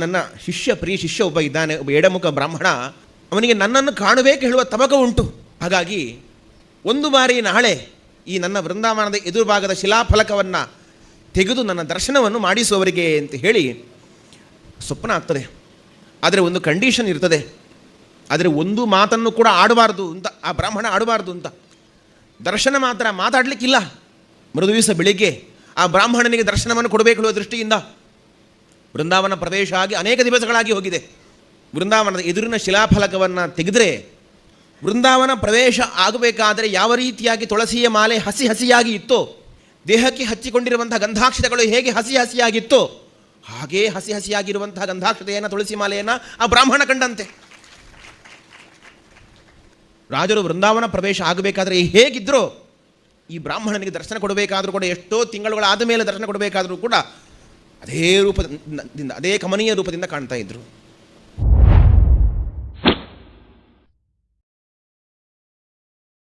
ನನ್ನ ಪ್ರಿಯ ಶಿಷ್ಯ ಒಬ್ಬ ಇದ್ದಾನೆ, ಒಬ್ಬ ಎಡಮುಖ ಬ್ರಾಹ್ಮಣ, ಅವನಿಗೆ ನನ್ನನ್ನು ಕಾಣಬೇಕು ಹೇಳುವ ತಮಕ ಉಂಟು. ಹಾಗಾಗಿ ಒಂದು ಬಾರಿ ನಾಳೆ ಈ ನನ್ನ ವೃಂದಾವನದ ಎದುರುಭಾಗದ ಶಿಲಾಫಲಕವನ್ನು ತೆಗೆದು ನನ್ನ ದರ್ಶನವನ್ನು ಮಾಡಿಸುವವರಿಗೆ ಅಂತ ಹೇಳಿ ಸ್ವಪ್ನ ಆಗ್ತದೆ. ಆದರೆ ಒಂದು ಕಂಡೀಷನ್ ಇರ್ತದೆ, ಆದರೆ ಒಂದು ಮಾತನ್ನು ಕೂಡ ಆಡಬಾರ್ದು ಅಂತ, ಆ ಬ್ರಾಹ್ಮಣ ಆಡಬಾರ್ದು ಅಂತ. ದರ್ಶನ ಮಾತ್ರ, ಮಾತಾಡಲಿಕ್ಕಿಲ್ಲ. ಮರುದಿವಸ ಬೆಳಿಗ್ಗೆ ಆ ಬ್ರಾಹ್ಮಣನಿಗೆ ದರ್ಶನವನ್ನು ಕೊಡಬೇಕು ಹೇಳುವ ದೃಷ್ಟಿಯಿಂದ ವೃಂದಾವನ ಪ್ರವೇಶ ಆಗಿ ಅನೇಕ ದಿವಸಗಳಾಗಿ ಹೋಗಿದೆ. ವೃಂದಾವನದ ಎದುರಿನ ಶಿಲಾಫಲಕವನ್ನು ತೆಗೆದರೆ ವೃಂದಾವನ ಪ್ರವೇಶ ಆಗಬೇಕಾದರೆ ಯಾವ ರೀತಿಯಾಗಿ ತುಳಸಿಯ ಮಾಲೆ ಹಸಿ ಹಸಿಯಾಗಿ ಇತ್ತೋ, ದೇಹಕ್ಕೆ ಹಚ್ಚಿಕೊಂಡಿರುವಂಥ ಗಂಧಾಕ್ಷತೆಗಳು ಹೇಗೆ ಹಸಿ ಹಸಿಯಾಗಿತ್ತೋ ಹಾಗೇ ಹಸಿ ಹಸಿಯಾಗಿರುವಂತಹ ಗಂಧಾಕ್ಷತೆಯನ್ನು, ತುಳಸಿ ಮಾಲೆಯನ್ನು ಆ ಬ್ರಾಹ್ಮಣ ಕಂಡಂತೆ. ರಾಜರು ವೃಂದಾವನ ಪ್ರವೇಶ ಆಗಬೇಕಾದ್ರೆ ಹೇಗಿದ್ರೋ ಈ ಬ್ರಾಹ್ಮಣನಿಗೆ ದರ್ಶನ ಕೊಡಬೇಕಾದರೂ ಕೂಡ, ಎಷ್ಟೋ ತಿಂಗಳುಗಳಾದ ಮೇಲೆ ದರ್ಶನ ಕೊಡಬೇಕಾದರೂ ಕೂಡ ಅದೇ ರೂಪದಿಂದ, ಅದೇ ಕಮನೀಯ ರೂಪದಿಂದ ಕಾಣ್ತಾ ಇದ್ದರು.